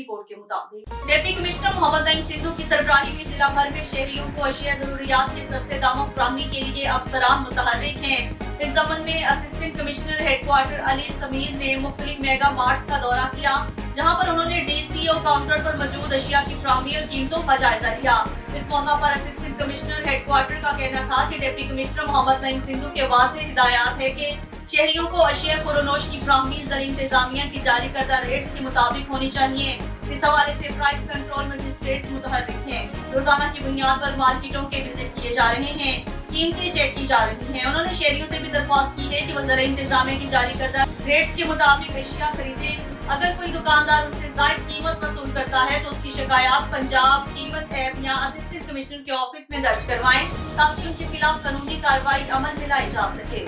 Report के मुताबिक deputy commissioner Mohammad Naeem Sidhu की सरबराही में जिला भर में शहरियों को अशिया जरूरियात के सस्ते दामों फराहमी के लिए अफसरान मुतहर्रिक हैं। इस संबंध में assistant commissioner headquarter Ali Sameer ने मुख्तलिफ मेगा मार्ट्स का दौरा किया, जहां पर उन्होंने डीसीओ काउंटर पर मौजूद अशिया की फराहमी और कीमतों का जायजा लिया। इस मौका पर असिस्टेंट कमिश्नर हेडक्वार्टर का कहना था कि डिप्टी कमिश्नर मोहम्मद नईम सिद्धू के वाज़ेह हिदायत है कि शहरियों को अशिया खुरोनोश की फराहमी ज़री इंतजामिया की जारी करदा रेट्स के मुताबिक होनी चाहिए। इस हवाले से प्राइस कंट्रोल मजिस्ट्रेट्स मुतहर्रिक हैं। रोजाना की बुनियाद पर मार्केटों के विजिट किए जा रहे हैं, कीमतें चेक की जा रही हैं। उन्होंने शहरियों से भी दरख्वास्त की है कि वो ज़री इंतजामिया की जारी करदा रेट्स के मुताबिक अशिया खरीदे। अगर कोई दुकानदार उनसे ज़ायद कीमत वसूल करता है तो उसकी शिकायत पंजाब कीमत ऐप या असिस्टेंट कमिश्नर के ऑफिस में दर्ज करवाएं, ताकि उनके खिलाफ कानूनी कार्रवाई अमल में लाई जा सके।